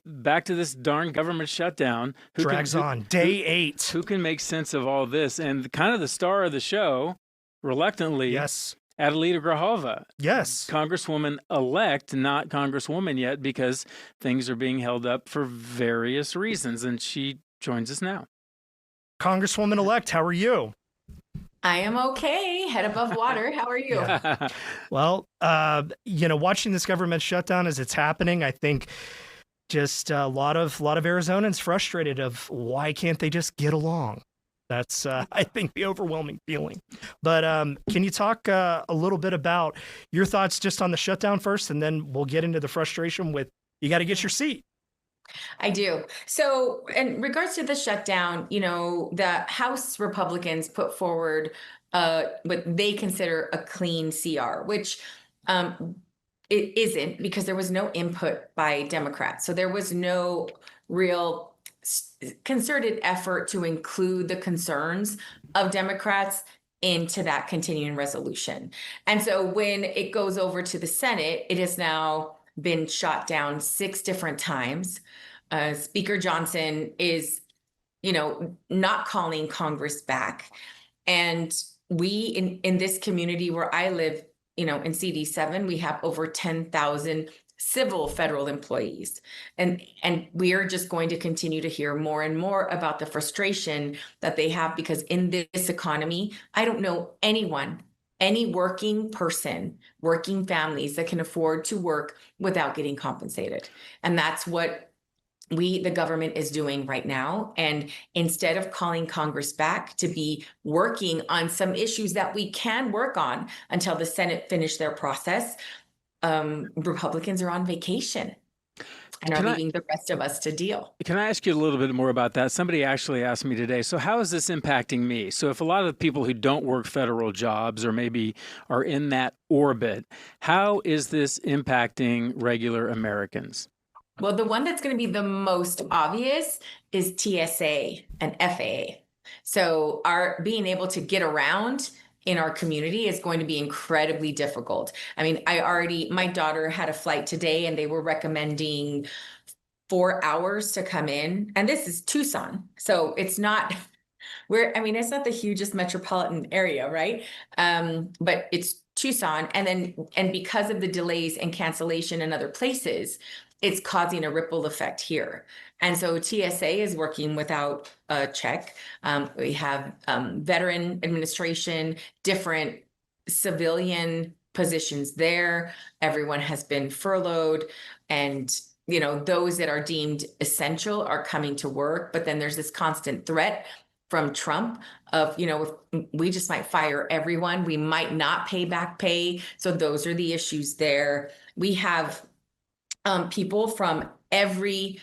Back to this darn government shutdown. Drags on. Day 8. Who can make sense of all this? And kind of the star of the show, reluctantly, Yes. Adelita Grijalva. Yes. Congresswoman-elect, not Congresswoman yet, because things are being held up for various reasons. And she joins us now. Congresswoman-elect, how are you? I am okay. Head above water. How are you? Well, watching this government shutdown as it's happening, I think just a lot of Arizonans frustrated of why can't they just get along? That's, I think, the overwhelming feeling. But can you talk a little bit about your thoughts just on the shutdown first, and then we'll get into the frustration with you got to get your seat. I do. So in regards to the shutdown, the House Republicans put forward what they consider a clean CR, which it isn't, because there was no input by Democrats. So there was no real concerted effort to include the concerns of Democrats into that continuing resolution. And so when it goes over to the Senate, it has now been shot down 6 different times. Speaker Johnson is, not calling Congress back. And we in this community where I live, in CD7, we have over 10,000 civil federal employees. And we are just going to continue to hear more and more about the frustration that they have, because in this economy, I don't know anyone, any working person, working families that can afford to work without getting compensated. And that's what the government is doing right now. And instead of calling Congress back to be working on some issues that we can work on until the Senate finish their process, Republicans are on vacation and are leaving the rest of us to deal. Can I ask you a little bit more about that? Somebody actually asked me today, so how is this impacting me? So if a lot of the people who don't work federal jobs or maybe are in that orbit, how is this impacting regular Americans? Well, the one that's going to be the most obvious is TSA and FAA. So our being able to get around in our community is going to be incredibly difficult. I mean, my daughter had a flight today and they were recommending 4 hours to come in. And this is Tucson. So it's not, it's not the hugest metropolitan area, right? But it's Tucson. And because of the delays and cancellation in other places, it's causing a ripple effect here. And so TSA is working without a check. We have veteran administration, different civilian positions there. Everyone has been furloughed, and those that are deemed essential are coming to work. But then there's this constant threat from Trump of, if we just might fire everyone, we might not pay back pay. So those are the issues there. We have people from every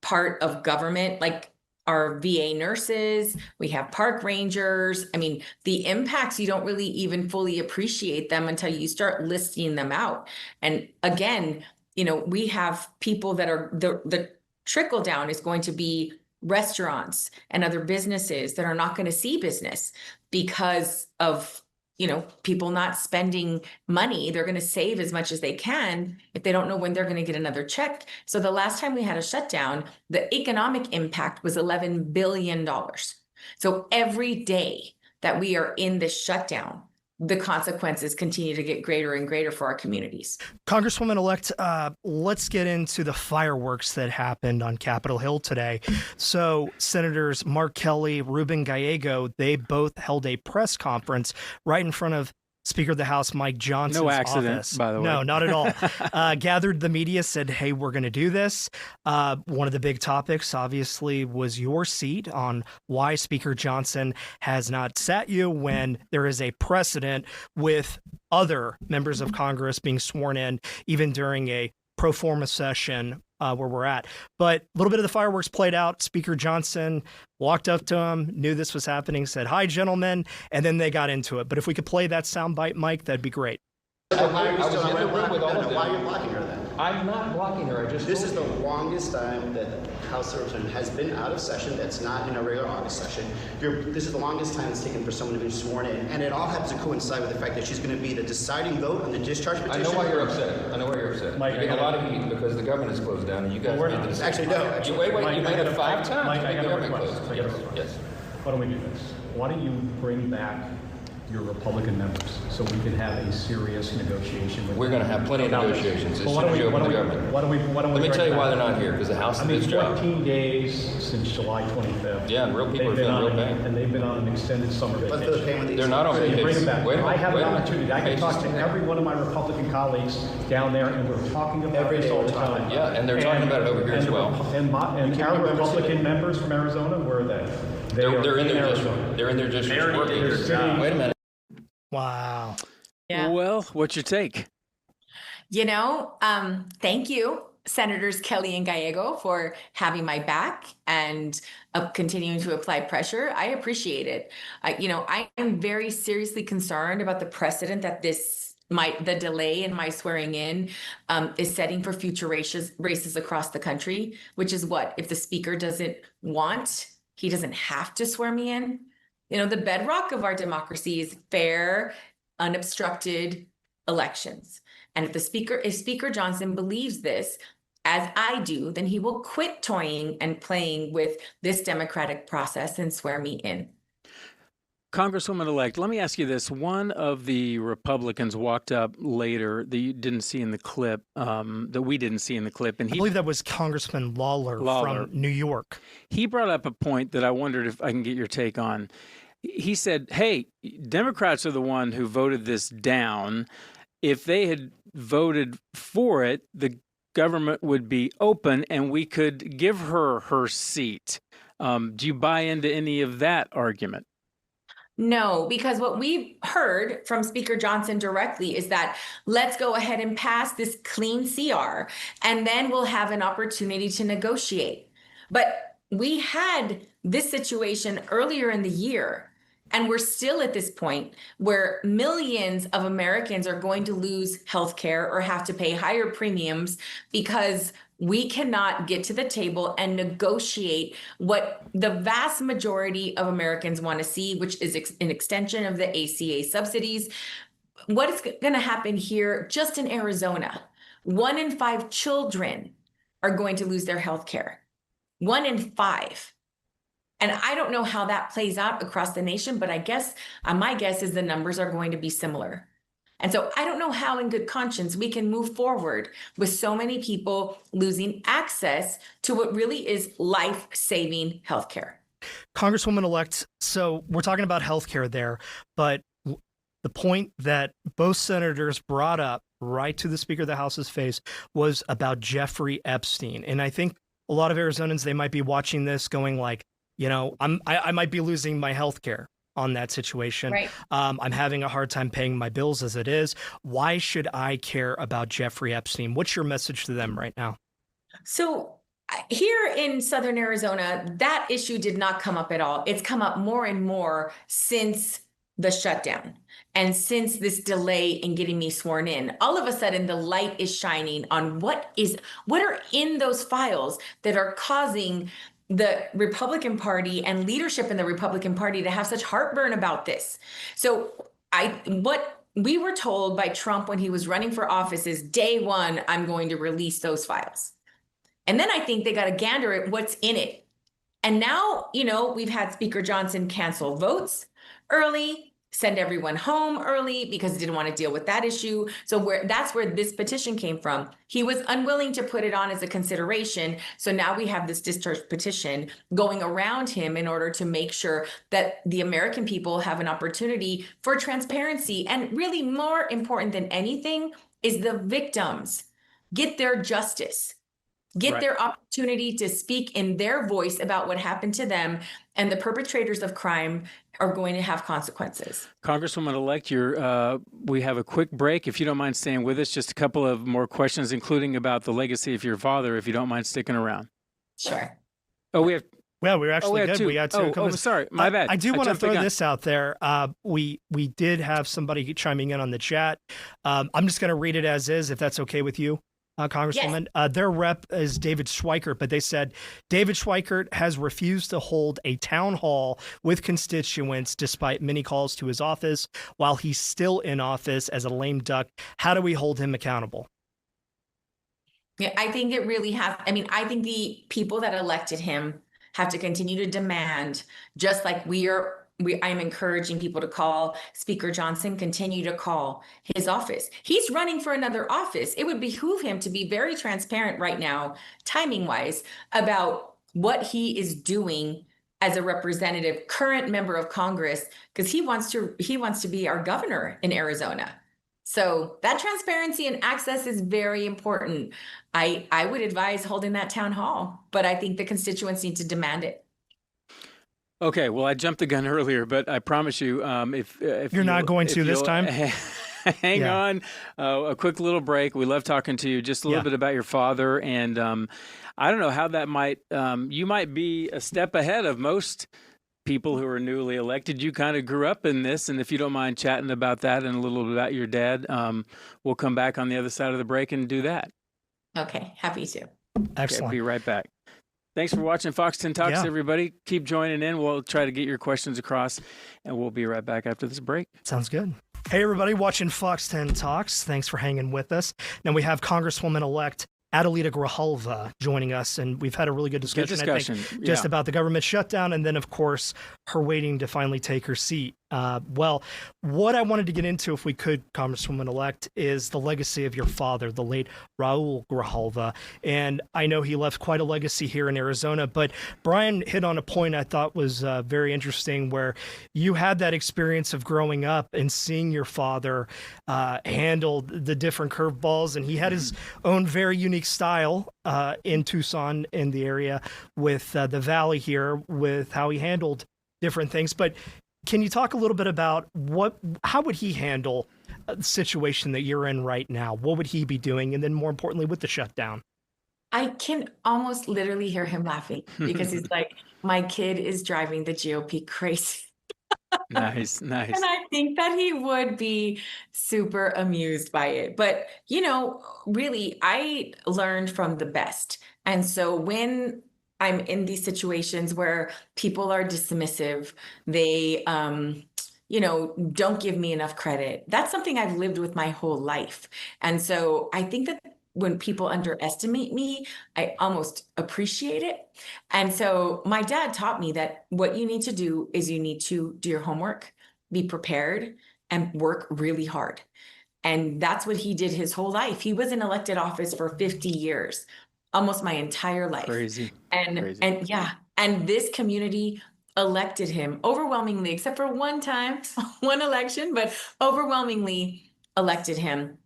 part of government, like our VA nurses, we have park rangers. I mean, the impacts, you don't really even fully appreciate them until you start listing them out. And again, we have people that are, the trickle down is going to be restaurants and other businesses that are not going to see business because of people not spending money. They're going to save as much as they can if they don't know when they're going to get another check. So the last time we had a shutdown, the economic impact was $11 billion. So every day that we are in this shutdown, the consequences continue to get greater and greater for our communities. Congresswoman-elect, let's get into the fireworks that happened on Capitol Hill today. So Senators Mark Kelly, Ruben Gallego, they both held a press conference right in front of Speaker of the House Mike Johnson's No accident, office. by the way. No, not at all. Gathered the media, said, hey, we're going to do this. One of the big topics, obviously, was your seat on why Speaker Johnson has not sat you when there is a precedent with other members of Congress being sworn in, even during a pro forma session where we're at. But a little bit of the fireworks played out. Speaker Johnson walked up to him, knew this was happening, said, hi, gentlemen, and then they got into it. But if we could play that soundbite, Mike, that'd be great. So why are you still in the room with all of them? Why are you blocking her then? I'm not blocking her. I just This told is the you. longest time that House of Representatives has been out of session. That's not in a regular August session. This is the longest time it's taken for someone to be sworn in, and it all happens to coincide with the fact that she's going to be the deciding vote on the discharge petition. I know why you're upset. I know why you're upset. Mike, You're getting a lot of heat because the government is closed down and you guys We're made not. the decision. Actually, no. You, wait, Mike, you I made got it a- 5 times. Mike, I to make got the a government request. closed. I got a Yes, request. yes. Why don't we do this? Why don't you bring back your Republican members so we can have a serious negotiation with We're them going to have plenty of about this? negotiations as Well, soon as you open the government. Why don't we Let me bring tell you back- why they're not here, because the House I did mean, its job. 14 days since July 25th. Yeah, and real people are They've been feeling on real an- pain. And they've been on an extended summer Let's vacation. do the pain with these. They're not on So you bring vacation. them back. Wait a I minute, have wait an a minute. opportunity. I can Patience talk to today. every one of my Republican colleagues down there, and we're talking about Every this day all we're the talking time. Yeah, and they're talking about it over here as well. And keep our your members Republican today. members from Arizona, where are they? They're in their Arizona. district. They're in their district They're working. sitting- Wait a minute. Wow. Yeah. Well, what's your take? Thank you, Senators Kelly and Gallego, for having my back and continuing to apply pressure. I appreciate it. I am very seriously concerned about the precedent that the delay in my swearing in is setting for future races across the country, which is what, if the speaker doesn't want, he doesn't have to swear me in. The bedrock of our democracy is fair, unobstructed elections. And if Speaker Johnson believes this, as I do, then he will quit toying and playing with this democratic process and swear me in. Congresswoman-elect, let me ask you this. One of the Republicans walked up later that you didn't see in the clip, that we didn't see in the clip, and I believe that was Congressman Lawler from New York. he brought up a point that I wondered if I can get your take on. He said, hey, Democrats are the one who voted this down. If they had voted for it, the government would be open and we could give her her seat. Do you buy into any of that argument? No, because what we've heard from Speaker Johnson directly is that let's go ahead and pass this clean CR, and then we'll have an opportunity to negotiate. But we had this situation earlier in the year, and we're still at this point where millions of Americans are going to lose health care or have to pay higher premiums because we cannot get to the table and negotiate what the vast majority of Americans want to see, which is an extension of the ACA subsidies. What is going to happen here just in Arizona? 1 in 5 children are going to lose their health care. 1 in 5. And I don't know how that plays out across the nation, but I guess my guess is the numbers are going to be similar. And so I don't know how in good conscience we can move forward with so many people losing access to what really is life-saving healthcare. Congresswoman-elect, so we're talking about healthcare there, but the point that both senators brought up right to the Speaker of the House's face was about Jeffrey Epstein. And I think a lot of Arizonans, they might be watching this going like, I might be losing my health care on that situation. Right. I'm having a hard time paying my bills as it is. Why should I care about Jeffrey Epstein? What's your message to them right now? So here in Southern Arizona, that issue did not come up at all. It's come up more and more since the shutdown and since this delay in getting me sworn in. All of a sudden, the light is shining on what are in those files that are causing the Republican Party and leadership in the Republican Party to have such heartburn about this. So what we were told by Trump when he was running for office is day one, I'm going to release those files. And then I think they got a gander at what's in it. And now, we've had Speaker Johnson cancel votes early, send everyone home early because he didn't want to deal with that issue. So that's where this petition came from. He was unwilling to put it on as a consideration. So now we have this discharge petition going around him in order to make sure that the American people have an opportunity for transparency. And really more important than anything is the victims get their justice. Get their opportunity to speak in their voice about what happened to them, and the perpetrators of crime are going to have consequences. Congresswoman-elect, we have a quick break. If you don't mind staying with us, just a couple of more questions, including about the legacy of your father, if you don't mind sticking around. Sure. Oh, we have... Well, we were actually good. Two. We got two. Oh, sorry. My bad. I do want to jumped the throw gun. this out there. We did have somebody chiming in on the chat. I'm just going to read it as is, if that's okay with you. Congresswoman. Their rep is David Schweikert, but they said David Schweikert has refused to hold a town hall with constituents despite many calls to his office while he's still in office as a lame duck. How do we hold him accountable? Yeah, I think it really has. I mean, I think the people that elected him have to continue to demand, just like I'm encouraging people to call Speaker Johnson, continue to call his office. He's running for another office. It would behoove him to be very transparent right now, timing wise, about what he is doing as a representative, current member of Congress, because he wants to be our governor in Arizona. So that transparency and access is very important. I would advise holding that town hall, but I think the constituents need to demand it. Okay, well, I jumped the gun earlier, but I promise you, if You're not going to this time? Hang on, a quick little break. We love talking to you. Just a little bit about your father, and I don't know how that might. You might be a step ahead of most people who are newly elected. You kind of grew up in this, and if you don't mind chatting about that and a little bit about your dad, we'll come back on the other side of the break and do that. Okay, happy to. Excellent. Okay, be right back. Thanks for watching Fox 10 Talks, everybody. Keep joining in. We'll try to get your questions across, and we'll be right back after this break. Sounds good. Hey, everybody watching Fox 10 Talks. Thanks for hanging with us. Now we have Congresswoman-elect Adelita Grijalva joining us, and we've had a really good discussion, I think, just about the government shutdown, and then, of course, her waiting to finally take her seat. Well, what I wanted to get into, if we could, Congresswoman-elect, is the legacy of your father, the late Raul Grijalva. And I know he left quite a legacy here in Arizona, but Brian hit on a point I thought was very interesting, where you had that experience of growing up and seeing your father handle the different curveballs, and he had his own very unique style in Tucson, in the area with the Valley here, with how he handled different things. But can you talk a little bit about how would he handle the situation that you're in right now? What would he be doing? And then more importantly, with the shutdown? I can almost literally hear him laughing because he's like, my kid is driving the GOP crazy. Nice. And I think that he would be super amused by it. But, really, I learned from the best. And so when I'm in these situations where people are dismissive, they, don't give me enough credit. That's something I've lived with my whole life. And so I think that when people underestimate me, I almost appreciate it. And so my dad taught me that what you need to do is you need to do your homework, be prepared, and work really hard. And that's what he did his whole life. He was in elected office for 50 years. Almost my entire life. Crazy. And this community elected him overwhelmingly, except for one time, one election, but overwhelmingly elected him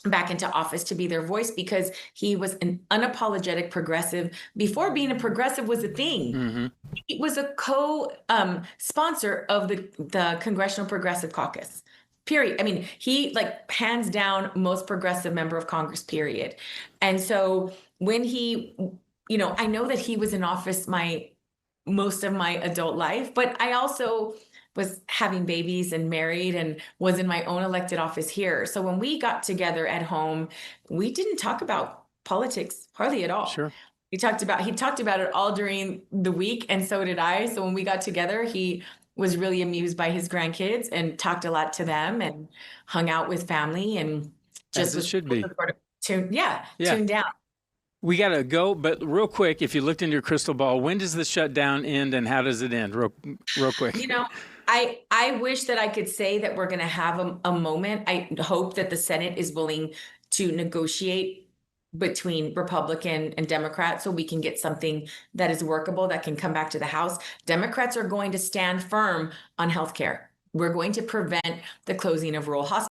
back into office to be their voice because he was an unapologetic progressive before being a progressive was a thing. Mm-hmm. He was a co-sponsor of the Congressional Progressive Caucus. Period. I mean, he hands down most progressive member of Congress, period. And so when he, I know that he was in office most of my adult life, but I also was having babies and married and was in my own elected office here. So when we got together at home, we didn't talk about politics hardly at all. Sure. He talked about it all during the week, and so did I. So when we got together, he was really amused by his grandkids and talked a lot to them and hung out with family and just should be tuned down. We got to go, but real quick, if you looked into your crystal ball, when does the shutdown end and how does it end? Real quick. I wish that I could say that we're going to have a moment. I hope that the Senate is willing to negotiate between Republican and Democrat so we can get something that is workable that can come back to the House. Democrats are going to stand firm on healthcare. We're going to prevent the closing of rural hospitals.